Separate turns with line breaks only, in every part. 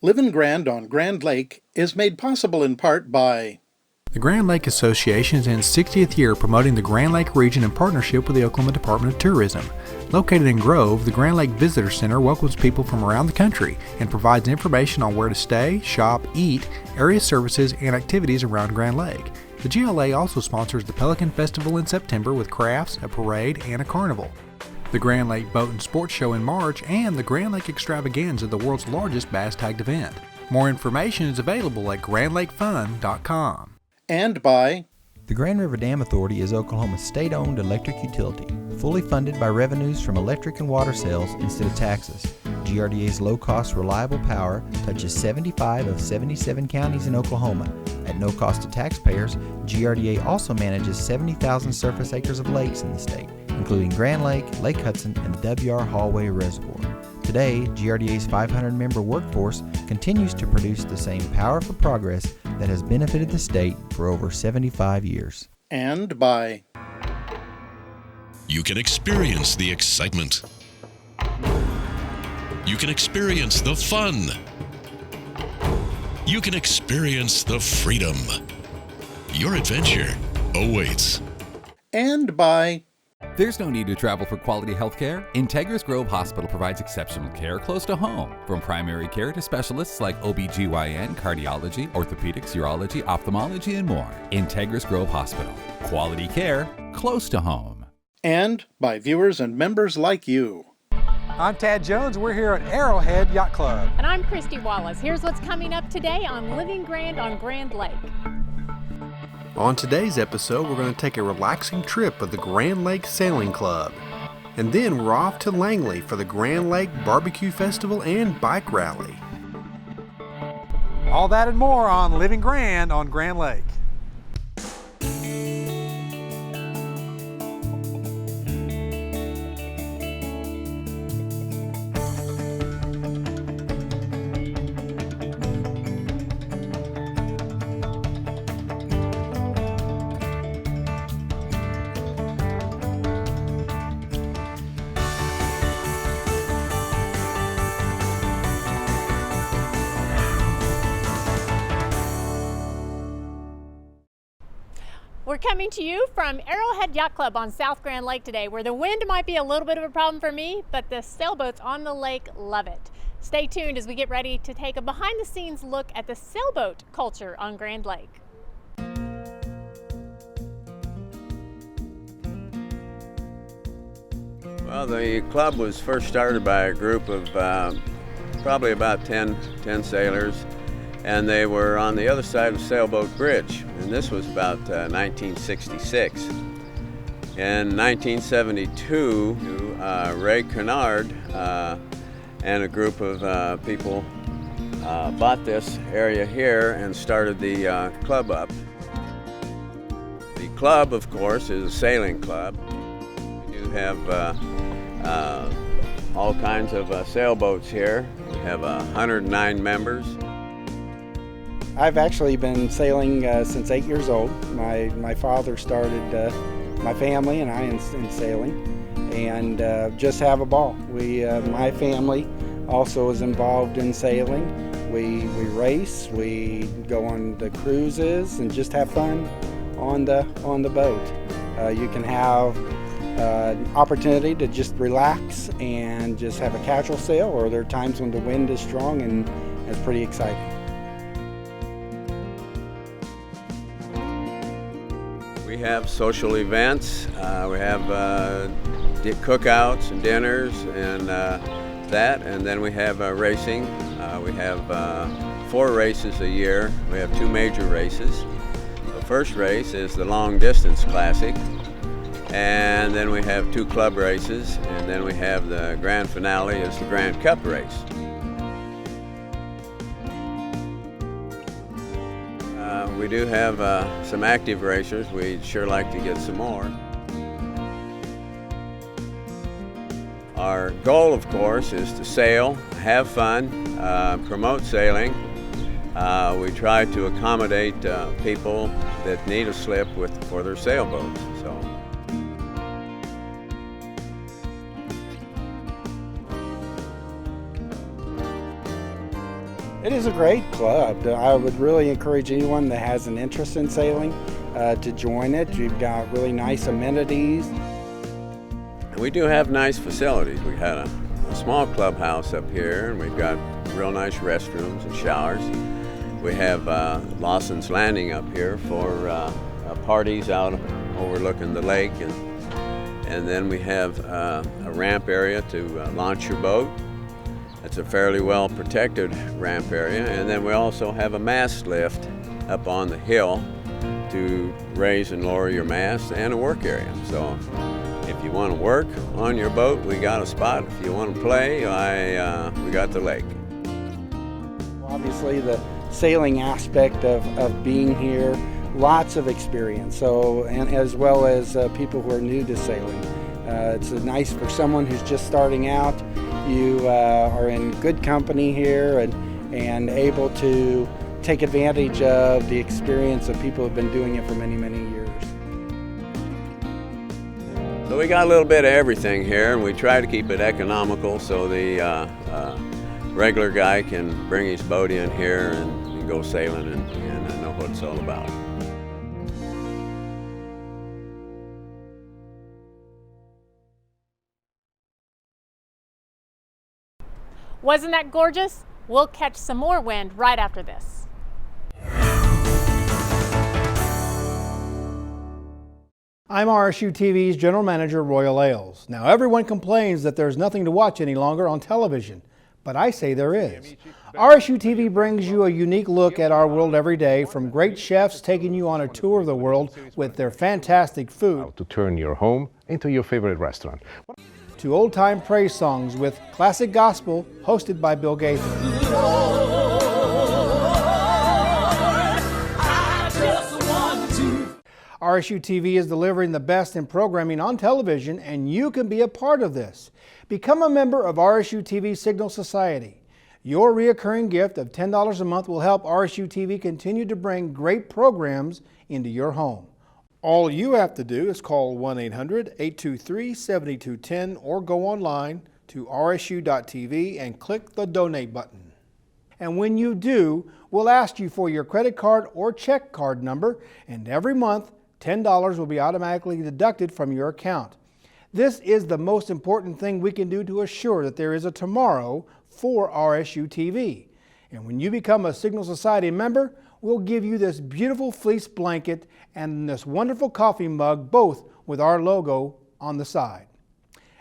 Livin' Grand on Grand Lake is made possible in part by
The Grand Lake Association is in its 60th year promoting the Grand Lake region in partnership with the Oklahoma Department of Tourism. Located in Grove, the Grand Lake Visitor Center welcomes people from around the country and provides information on where to stay, shop, eat, area services, and activities around Grand Lake. The GLA also sponsors the Pelican Festival in September with crafts, a parade, and a carnival. The Grand Lake Boat and Sports Show in March, and the Grand Lake Extravaganza, the world's largest bass-tagged event. More information is available at grandlakefun.com.
And by
The Grand River Dam Authority is Oklahoma's state-owned electric utility, fully funded by revenues from electric and water sales instead of taxes. GRDA's low-cost, reliable power touches 75 of 77 counties in Oklahoma. At no cost to taxpayers, GRDA also manages 70,000 surface acres of lakes in the state, including Grand Lake, Lake Hudson, and the W.R. Hallway Reservoir. Today, GRDA's 500-member workforce continues to produce the same power for progress that has benefited the state for over 75 years.
And by
You can experience the excitement. You can experience the fun. You can experience the freedom. Your adventure awaits.
And by
There's no need to travel for quality health care. Integris Grove Hospital provides exceptional care close to home. From primary care to specialists like OBGYN, cardiology, orthopedics, urology, ophthalmology, and more. Integris Grove Hospital. Quality care close to home.
And by viewers and members like you.
I'm Tad Jones. We're here at Arrowhead Yacht Club.
And I'm Christy Wallace. Here's what's coming up today on Living Grand on Grand Lake.
On today's episode, we're going to take a relaxing trip of the Grand Lake Sailing Club. And then we're off to Langley for the Grand Lake Barbecue Festival and Bike Rally.
All that and more on Living Grand on Grand Lake.
We're coming to you from Arrowhead Yacht Club on South Grand Lake today, where the wind might be a little bit of a problem for me, but the sailboats on the lake love it. Stay tuned as we get ready to take a behind-the-scenes look at the sailboat culture on Grand Lake.
Well, the club was first started by a group of probably about 10 sailors, and they were on the other side of Sailboat Bridge, and this was about 1966. In 1972, Ray Kennard and a group of people bought this area here and started the club up. The club, of course, is a sailing club. We do have all kinds of sailboats here. We have 109 members.
I've actually been sailing since 8 years old. My father started my family and I in sailing, and just have a ball. My family also is involved in sailing. We race, we go on the cruises, and just have fun on the boat. You can have opportunity to just relax and just have a casual sail, or there are times when the wind is strong and it's pretty exciting.
We have social events, we have cookouts and dinners and that, and then we have racing. We have 4 races a year. We have 2 major races. The first race is the Long Distance Classic, and then we have 2 club races, and then we have the grand finale is the Grand Cup race. We do have some active racers. We'd sure like to get some more. Our goal, of course, is to sail, have fun, promote sailing. We try to accommodate people that need a slip for their sailboats. So.
It is a great club. I would really encourage anyone that has an interest in sailing to join it. You've got really nice amenities.
We do have nice facilities. We had a small clubhouse up here, and we've got real nice restrooms and showers. We have Lawson's Landing up here for parties out overlooking the lake, and then we have a ramp area to launch your boat. It's a fairly well protected ramp area, and then we also have a mast lift up on the hill to raise and lower your mast, and a work area. So if you want to work on your boat, we got a spot. If you want to play, we got the lake.
Obviously the sailing aspect of being here, lots of experience, so, and as well as people who are new to sailing. It's nice for someone who's just starting out. You are in good company here and able to take advantage of the experience of people who have been doing it for many, many years.
So we got a little bit of everything here, and we try to keep it economical so the regular guy can bring his boat in here and go sailing and know what it's all about.
Wasn't that gorgeous? We'll catch some more wind right after this.
I'm RSU TV's General Manager, Royal Ailes. Now, everyone complains that there's nothing to watch any longer on television, but I say there is. RSU TV brings you a unique look at our world every day, from great chefs taking you on a tour of the world with their fantastic food,
to turn your home into your favorite restaurant,
to old-time praise songs with classic gospel hosted by Bill Gaither. RSU TV is delivering the best in programming on television, and you can be a part of this. Become a member of RSU TV Signal Society. Your reoccurring gift of $10 a month will help RSU TV continue to bring great programs into your home. All you have to do is call 1-800-823-7210 or go online to rsu.tv and click the donate button. And when you do, we'll ask you for your credit card or check card number, and every month $10 will be automatically deducted from your account. This is the most important thing we can do to assure that there is a tomorrow for RSU TV. And when you become a Signal Society member, we'll give you this beautiful fleece blanket and this wonderful coffee mug, both with our logo on the side.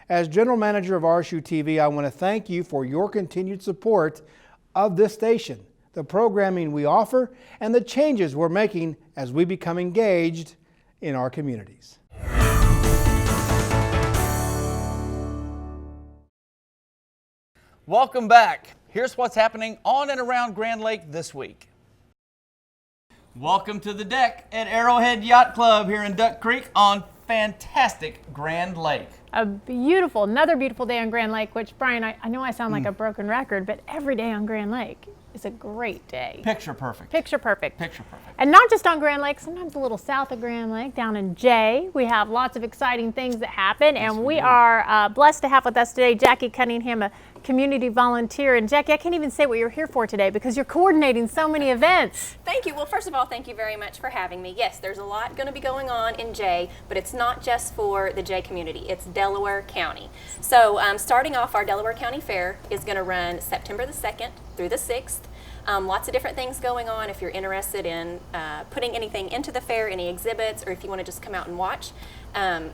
As General Manager of RSU TV, I want to thank you for your continued support of this station, the programming we offer, and the changes we're making as we become engaged in our communities.
Welcome back. Here's what's happening on and around Grand Lake this week. Welcome to the deck at Arrowhead Yacht Club here in Duck Creek on fantastic Grand Lake.
Another beautiful day on Grand Lake, which, Brian, I know I sound like a broken record, but every day on Grand Lake is a great day.
Picture perfect.
Picture perfect.
Picture perfect.
And not just on Grand Lake, sometimes a little south of Grand Lake, down in Jay. We have lots of exciting things that happen, and we are blessed to have with us today Jackie Cunningham, a community volunteer. And Jackie, I can't even say what you're here for today because you're coordinating so many events.
Thank you. Well, first of all, thank you very much for having me. Yes, there's a lot going to be going on in Jay, but it's not just for the Jay community. It's Delaware County. So starting off, our Delaware County Fair is going to run September the 2nd through the 6th. Lots of different things going on. If you're interested in putting anything into the fair, any exhibits, or if you want to just come out and watch,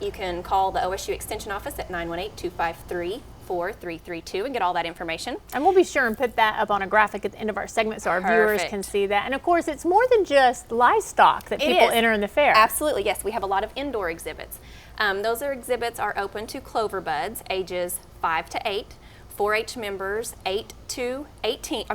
you can call the OSU Extension Office at 918-253-4332 and get all that information.
And we'll be sure and put that up on a graphic at the end of our segment so our viewers can see that. And of course, it's more than just livestock that people enter in the fair.
Absolutely, yes. We have a lot of indoor exhibits. Those exhibits are open to clover buds ages 5 to 8. 4-H members 9 to 18,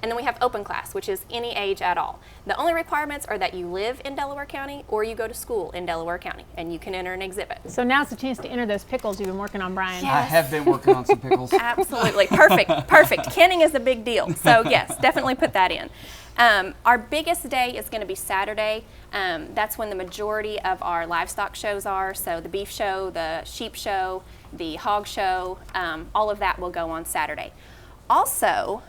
and then we have open class, which is any age at all. The only requirements are that you live in Delaware County or you go to school in Delaware County, and you can enter an exhibit.
So now's the chance to enter those pickles you've been working on, Brian.
Yes. I have been working on some pickles.
Absolutely, perfect. Canning is a big deal, so yes, definitely put that in. Our biggest day is going to be Saturday. That's when the majority of our livestock shows are, so the beef show, the sheep show, the hog show, all of that will go on Saturday. Also,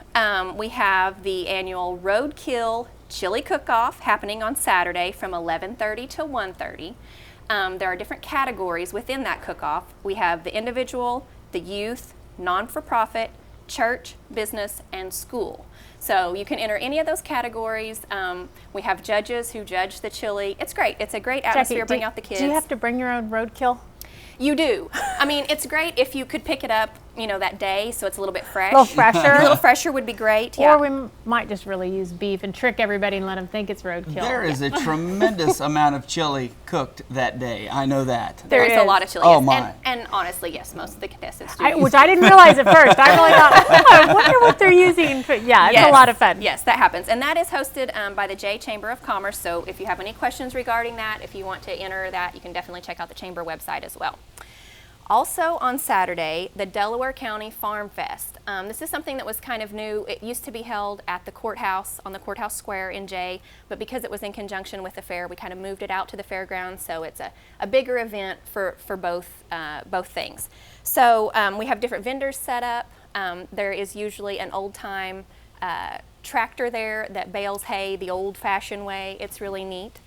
we have the annual Roadkill Chili Cook-Off happening on Saturday from 11:30 to 1:30. There are different categories within that cook-off. We have the individual, the youth, non-for-profit, church, business, and school. So you can enter any of those categories. We have judges who judge the chili. It's great. It's a great atmosphere. Bring out the kids.
Do you have to bring your own roadkill?
You do. I mean, it's great if you could pick it up, that day, so it's a little bit fresh.
A little fresher.
A little fresher would be great. Yeah.
Or we might just really use beef and trick everybody and let them think it's roadkill.
There is a tremendous amount of chili cooked that day. I know that.
There is a lot of chili.
Oh,
yes.
my.
And honestly, yes, most of the contestants do.
Which I didn't realize at first. I really thought, I wonder what they're using. Yeah, it's a lot of fun.
Yes, that happens. And that is hosted by the Jay Chamber of Commerce. So if you have any questions regarding that, if you want to enter that, you can definitely check out the Chamber website as well. Also on Saturday, the Delaware County Farm Fest. This is something that was kind of new. It used to be held at the courthouse, on the courthouse square in Jay, but because it was in conjunction with the fair, we kind of moved it out to the fairgrounds, so it's a bigger event for both things. So we have different vendors set up. There is usually an old-time tractor there that bales hay the old-fashioned way. It's really neat.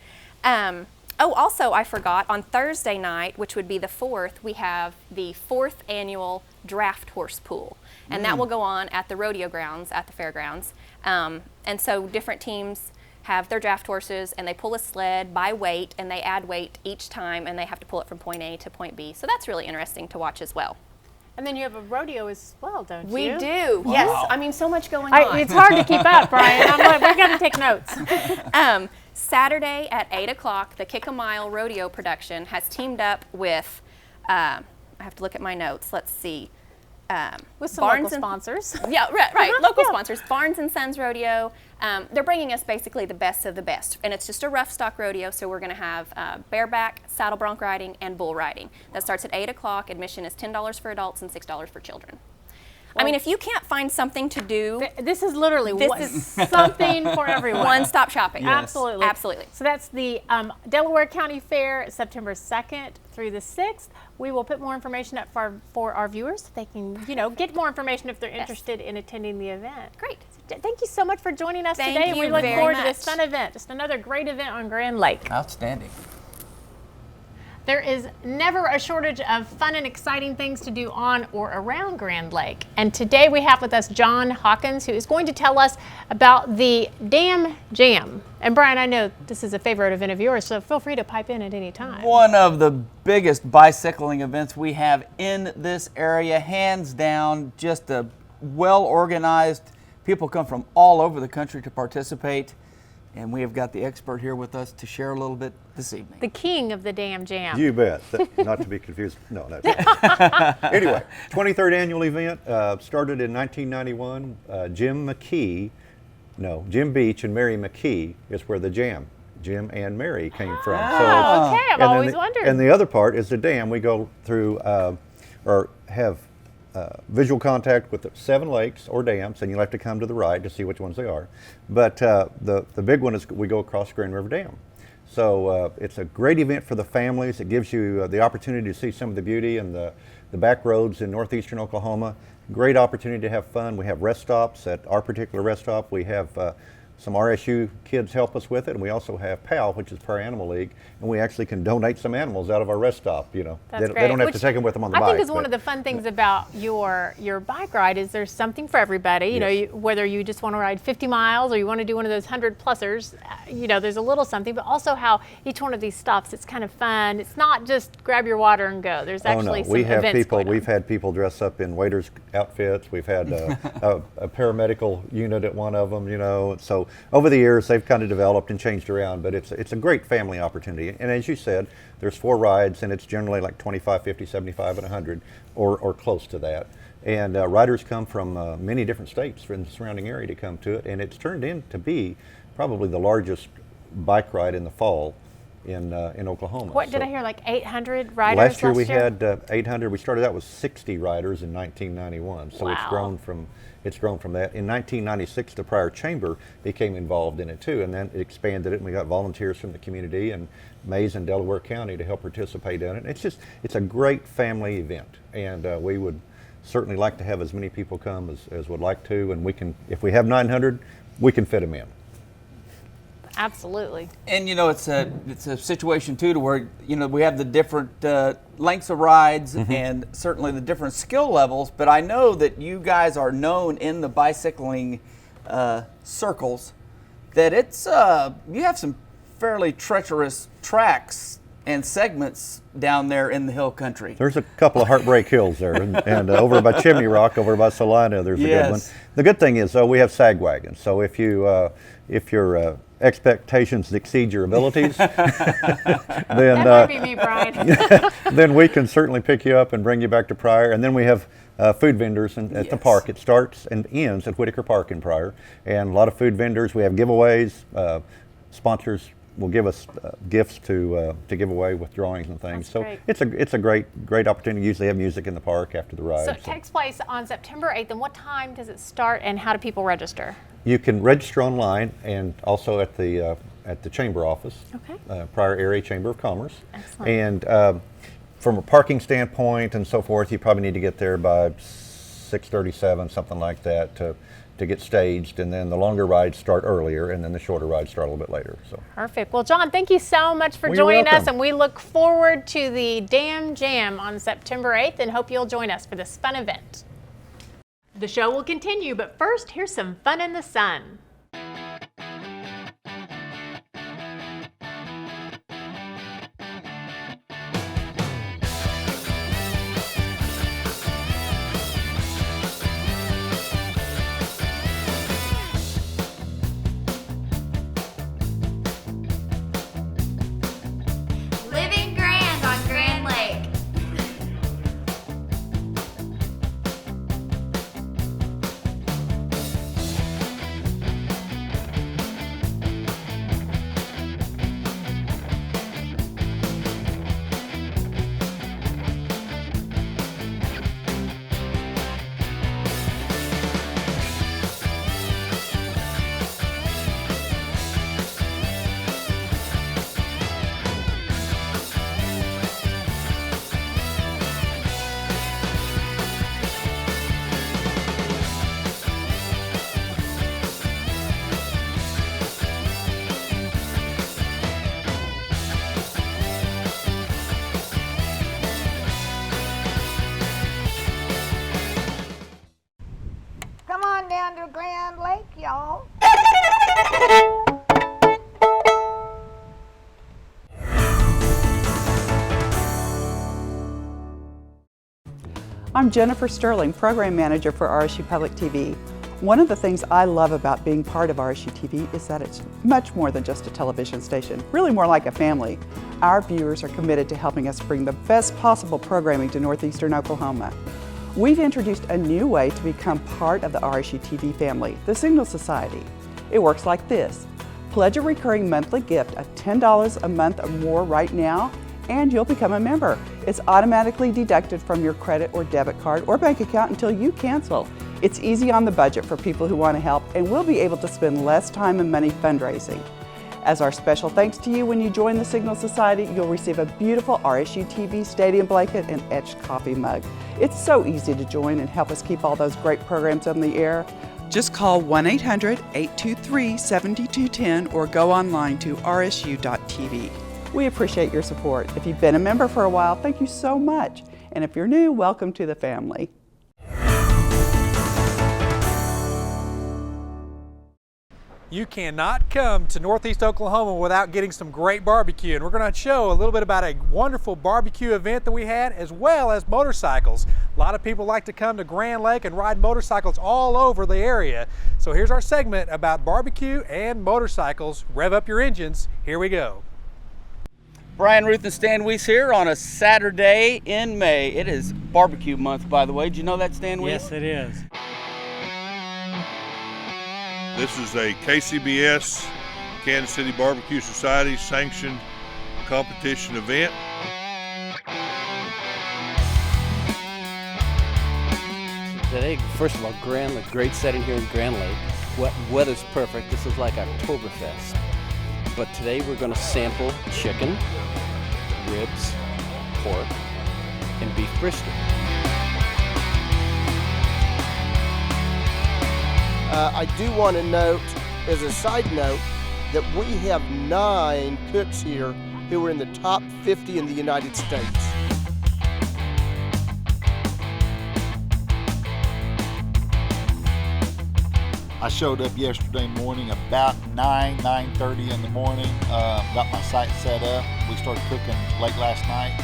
Also, I forgot, on Thursday night, which would be the 4th, we have the 4th annual draft horse pool. And that will go on at the rodeo grounds, at the fairgrounds. And so different teams have their draft horses, and they pull a sled by weight, and they add weight each time, and they have to pull it from point A to point B. So that's really interesting to watch as well.
And then you have a rodeo as well, don't you?
We do,
Wow.
yes. I mean, so much going on.
It's hard to keep up, Brian. We're going to take notes.
Saturday at 8 o'clock, the Kick a Mile Rodeo production has teamed up with, I have to look at my notes, let's see.
With some local sponsors.
Yeah, right. Local sponsors. Barnes & Sons Rodeo. They're bringing us basically the best of the best. And it's just a rough stock rodeo, so we're going to have bareback, saddle bronc riding, and bull riding. That starts at 8 o'clock. Admission is $10 for adults and $6 for children. Well, I mean, if you can't find something to do,
this is literally something for everyone.
One-stop shopping.
Yes.
Absolutely.
Absolutely.
So that's the Delaware County Fair, September 2nd through the 6th. We will put more information up for our viewers so they can, get more information if they're interested in attending the event.
Great.
Thank you so much for joining us
Thank
today. And
you
we look
very
forward to
much.
this fun event. Just another great event on Grand Lake.
Outstanding.
There is never a shortage of fun and exciting things to do on or around Grand Lake. And today we have with us John Hawkins, who is going to tell us about the Dam Jam. And Brian, I know this is a favorite event of yours, so feel free to pipe in at any time.
One of the biggest bicycling events we have in this area, hands down, just a well-organized. People come from all over the country to participate. And we have got the expert here with us to share a little bit this evening.
The king of the Dam Jam.
You bet. Not to be confused. No. Anyway, 23rd annual event started in 1991. Jim Beach and Mary McKee is where the Jam, Jim and Mary, came from.
Okay, I've always wondered.
And the other part is the dam. We go through or have visual contact with the 7 lakes or dams, and you'll have to come to the right to see which ones they are. But the big one is we go across Grand River Dam. So it's a great event for the families. It gives you the opportunity to see some of the beauty and the back roads in northeastern Oklahoma. Great opportunity to have fun. We have rest stops. At our particular rest stop, we have some RSU kids help us with it, and we also have PAL, which is Para Animal League, and we actually can donate some animals out of our rest stop. They don't have to take them with them on the bike.
I think is one of the fun things about your bike ride is there's something for everybody.
Yes.
Whether you just want to ride 50 miles or you want to do one of those 100-plussers, there's a little something, but also how each one of these stops, it's kind of fun. It's not just grab your water and go. There's actually some events going on.
We've had people dress up in waiters' outfits. We've had a paramedical unit at one of them, So over the years, they've kind of developed and changed around, but it's a great family opportunity. And as you said, there's 4 rides, and it's generally like 25, 50, 75, and 100, or close to that. And riders come from many different states from the surrounding area to come to it, and it's turned into be probably the largest bike ride in the fall in Oklahoma.
What did I hear, like 800 riders
last year? We had 800. We started out with 60 riders in 1991, so
wow.
It's grown from that. In 1996, the prior chamber became involved in it too, and then it expanded it, and we got volunteers from the community and Mays and Delaware County to help participate in it. It's a great family event, and we would certainly like to have as many people come as would like to, and we can, if we have 900, we can fit them in.
Absolutely.
And you know, it's a situation too to where, you know, we have the different lengths of rides and certainly the different skill levels, but I know that you guys are known in the bicycling circles that it's you have some fairly treacherous tracks and segments down there in the hill country.
There's a couple of heartbreak hills there, and over by Chimney Rock, over by Salina, there's a good one. The good thing is, though, we have sag wagons, so if your expectations exceed your abilities, then
that might be me, Brian.
then we can certainly pick you up and bring you back to Pryor. And then we have food vendors at the park. It starts and ends at Whitaker Park in Pryor, and a lot of food vendors. We have giveaways. Sponsors will give us gifts to give away with drawings and things.
That's
so it's a great opportunity. Usually have music in the park after the ride.
So it takes place on September 8th, and what time does it start, and how do people register?
You can register online and also at the chamber office, Pryor Area Chamber of Commerce.
Excellent.
And from a parking standpoint and so forth, you probably need to get there by 6:37, something like that, to get staged, and then the longer rides start earlier, and then the shorter rides start a little bit later. So
perfect. Well, John, thank you so much for joining us, and we look forward to the Dam Jam on September 8th and hope you'll join us for this fun event. The show will continue, but first, here's some fun in the sun.
Living grand on Grand Lake.
Come on down to Grand Lake, y'all.
I'm Jennifer Sterling, Program Manager for RSU Public TV. One of the things I love about being part of RSU TV is that it's much more than just a television station, really more like a family. Our viewers are committed to helping us bring the best possible programming to northeastern Oklahoma. We've introduced a new way to become part of the RSU TV family, the Signal Society. It works like this. Pledge a recurring monthly gift of $10 a month or more right now, and you'll become a member. It's automatically deducted from your credit or debit card or bank account until you cancel. It's easy on the budget for people who want to help, and we'll be able to spend less time and money fundraising. As our special thanks to you when you join the Signal Society, you'll receive a beautiful RSU TV stadium blanket and etched coffee mug. It's so easy to join and help us keep all those great programs on the air. Just call 1-800-823-7210 or go online to rsu.tv. We appreciate your support. If you've been a member for a while, thank you so much. And if you're new, welcome to the family.
You cannot come to Northeast Oklahoma without getting some great barbecue, and we're going to show a little bit about a wonderful barbecue event that we had, as well as motorcycles. A lot of people like to come to Grand Lake and ride motorcycles all over the area. So here's our segment about barbecue and motorcycles. Rev up your engines. Here we go.
Brian, Ruth, and Stan Weiss here on a Saturday in May. It is barbecue month, by the way. Did you know that, Stan Weiss?
Yes, it is.
This is a KCBS, Kansas City Barbecue Society sanctioned competition event.
Today, first of all, Grand Lake, great setting here in Grand Lake. Weather's perfect. This is like Oktoberfest. But today we're going to sample chicken, ribs, pork, and beef brisket.
I do want to note, as a side note, that we have 9 cooks here who are in the top 50 in the United States.
I showed up yesterday morning about 9:30 in the morning, got my site set up. We started cooking late last night.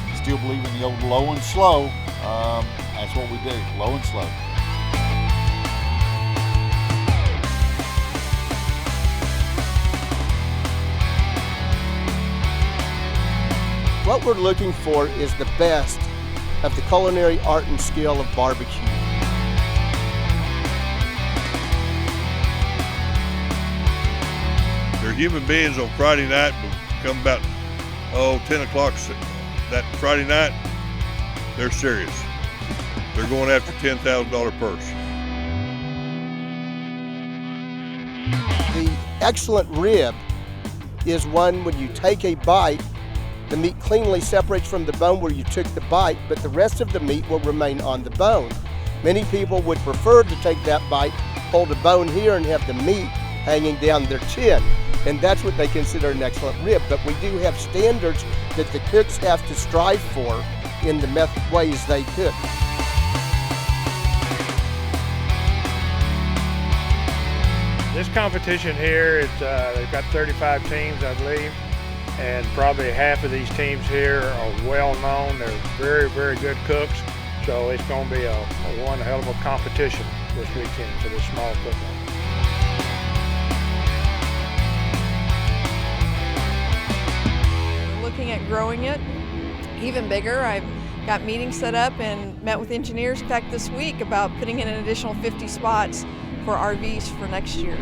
We still believe in the old low and slow. That's what we do, low and slow.
What we're looking for is the best of the culinary art and skill of barbecue.
They're human beings on Friday night, but come about 10 o'clock that Friday night, they're serious. They're going after $10,000 purse.
The excellent rib is one when you take a bite, the meat cleanly separates from the bone where you took the bite, but the rest of the meat will remain on the bone. Many people would prefer to take that bite, hold the bone here, and have the meat hanging down their chin. And that's what they consider an excellent rib. But we do have standards that the cooks have to strive for in the ways they cook.
This competition here, they've got 35 teams, I believe, and probably half of these teams here are well known. They're very, very good cooks, so it's going to be one hell of a competition this weekend for this small cook-off.
Looking at growing it even bigger. I've got meetings set up and met with engineers, in fact, this week about putting in an additional 50 spots for RVs for next year.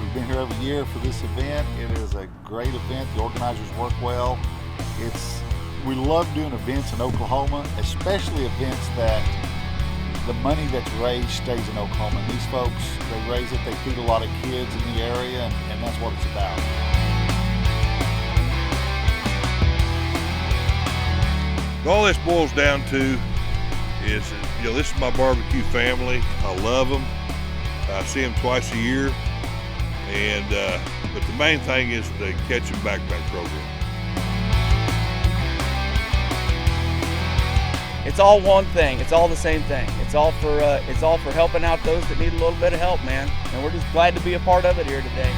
We've been here every year for this event. It is a great event. The organizers work well. We love doing events in Oklahoma, especially events that the money that's raised stays in Oklahoma. And these folks, they raise it, they feed a lot of kids in the area, and that's what it's about.
All this boils down to is, this is my barbecue family. I love them. I see them twice a year. And but the main thing is the Catch and Backpack program.
It's all one thing. It's all the same thing. It's all for helping out those that need a little bit of help, man. And we're just glad to be a part of it here today.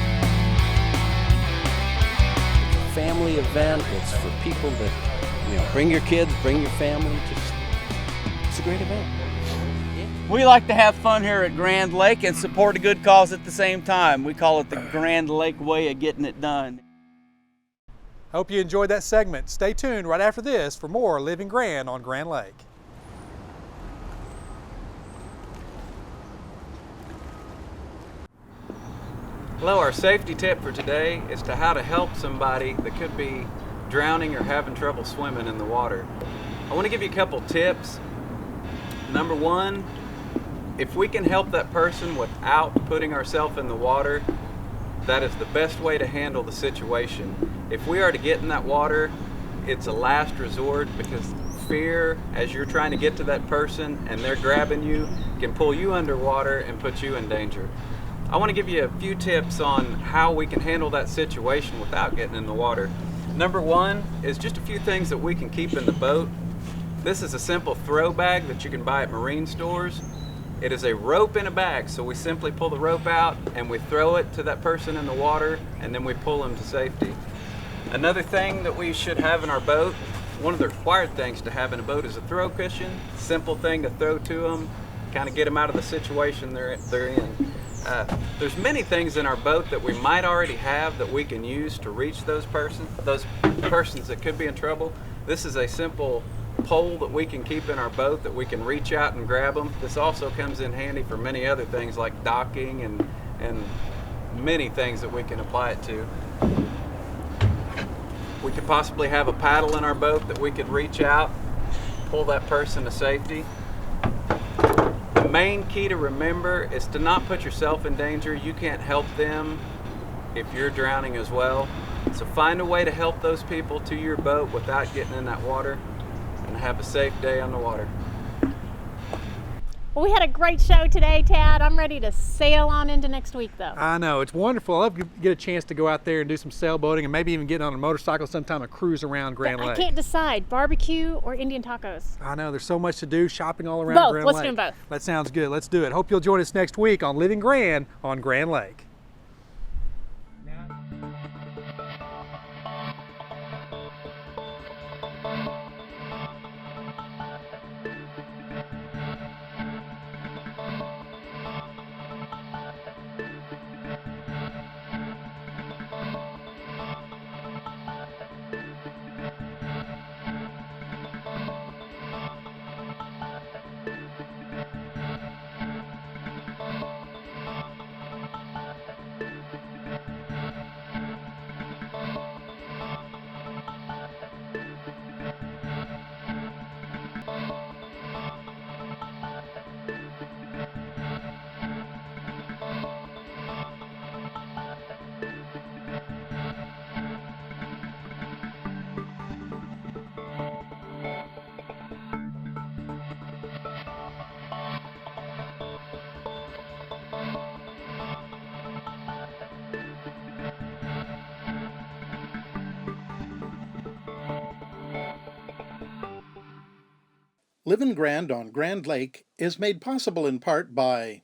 It's a family event. It's for people that, bring your kids, bring your family. It's a great event.
We like to have fun here at Grand Lake and support a good cause at the same time. We call it the Grand Lake way of getting it done.
Hope you enjoyed that segment. Stay tuned right after this for more Living Grand on Grand Lake.
Hello, our safety tip for today is to how to help somebody that could be drowning or having trouble swimming in the water. I want to give you a couple tips. Number one, if we can help that person without putting ourselves in the water, that is the best way to handle the situation. If we are to get in that water, it's a last resort, because fear, as you're trying to get to that person and they're grabbing you, can pull you underwater and put you in danger. I want to give you a few tips on how we can handle that situation without getting in the water. Number one is just a few things that we can keep in the boat. This is a simple throw bag that you can buy at marine stores. It is a rope in a bag, so we simply pull the rope out and we throw it to that person in the water, and then we pull them to safety. Another thing that we should have in our boat, one of the required things to have in a boat, is a throw cushion. Simple thing to throw to them, kind of get them out of the situation they're in. There's many things in our boat that we might already have that we can use to reach those persons that could be in trouble. This is a simple pole that we can keep in our boat that we can reach out and grab them. This also comes in handy for many other things like docking and many things that we can apply it to. We could possibly have a paddle in our boat that we could reach out, pull that person to safety. The main key to remember is to not put yourself in danger. You can't help them if you're drowning as well. So find a way to help those people to your boat without getting in that water, and have a safe day on the water.
Well, we had a great show today, Tad. I'm ready to sail on into next week, though.
I know, it's wonderful. I love to get a chance to go out there and do some sailboating and maybe even get on a motorcycle sometime and cruise around Grand Lake.
I can't decide, barbecue or Indian tacos.
I know, there's so much to do, shopping all around
Both.
Grand
Let's
Lake.
do them both.
That sounds good. Let's do it. Hope you'll join us next week on Living Grand on Grand Lake. Living Grand on Grand Lake is made possible in part by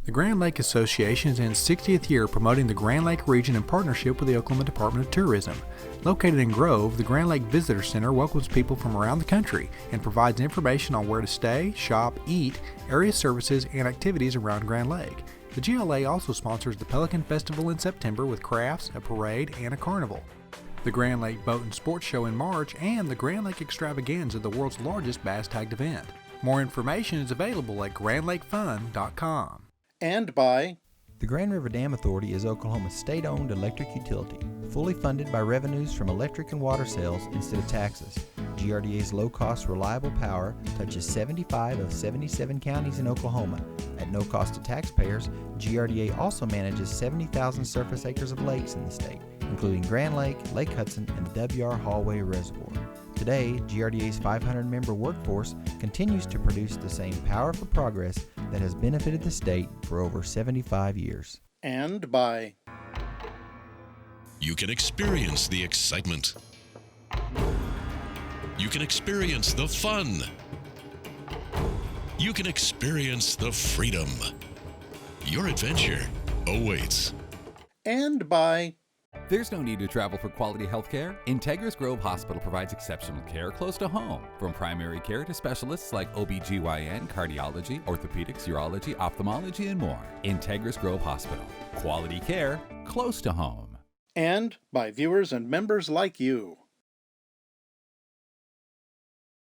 the Grand Lake Association is in its 60th year promoting the Grand Lake region in partnership with the Oklahoma Department of Tourism. Located in Grove, the Grand Lake Visitor Center welcomes people from around the country and provides information on where to stay, shop, eat, area services, and activities around Grand Lake. The GLA also sponsors the Pelican Festival in September with crafts, a parade, and a carnival. The Grand Lake Boat and Sports Show in March, and the Grand Lake Extravaganza, the world's largest bass tagged event. More information is available at grandlakefun.com.
And by
the Grand River Dam Authority is Oklahoma's state-owned electric utility, fully funded by revenues from electric and water sales instead of taxes. GRDA's low-cost, reliable power touches 75 of 77 counties in Oklahoma. At no cost to taxpayers, GRDA also manages 70,000 surface acres of lakes in the state, including Grand Lake, Lake Hudson, and the W.R. Hallway Reservoir. Today, GRDA's 500-member workforce continues to produce the same power for progress that has benefited the state for over 75 years.
And by
you can experience the excitement. You can experience the fun. You can experience the freedom. Your adventure awaits.
And by
there's no need to travel for quality health care. Integris Grove Hospital provides exceptional care close to home. From primary care to specialists like OBGYN, cardiology, orthopedics, urology, ophthalmology, and more. Integris Grove Hospital. Quality care close to home.
And by viewers and members like you.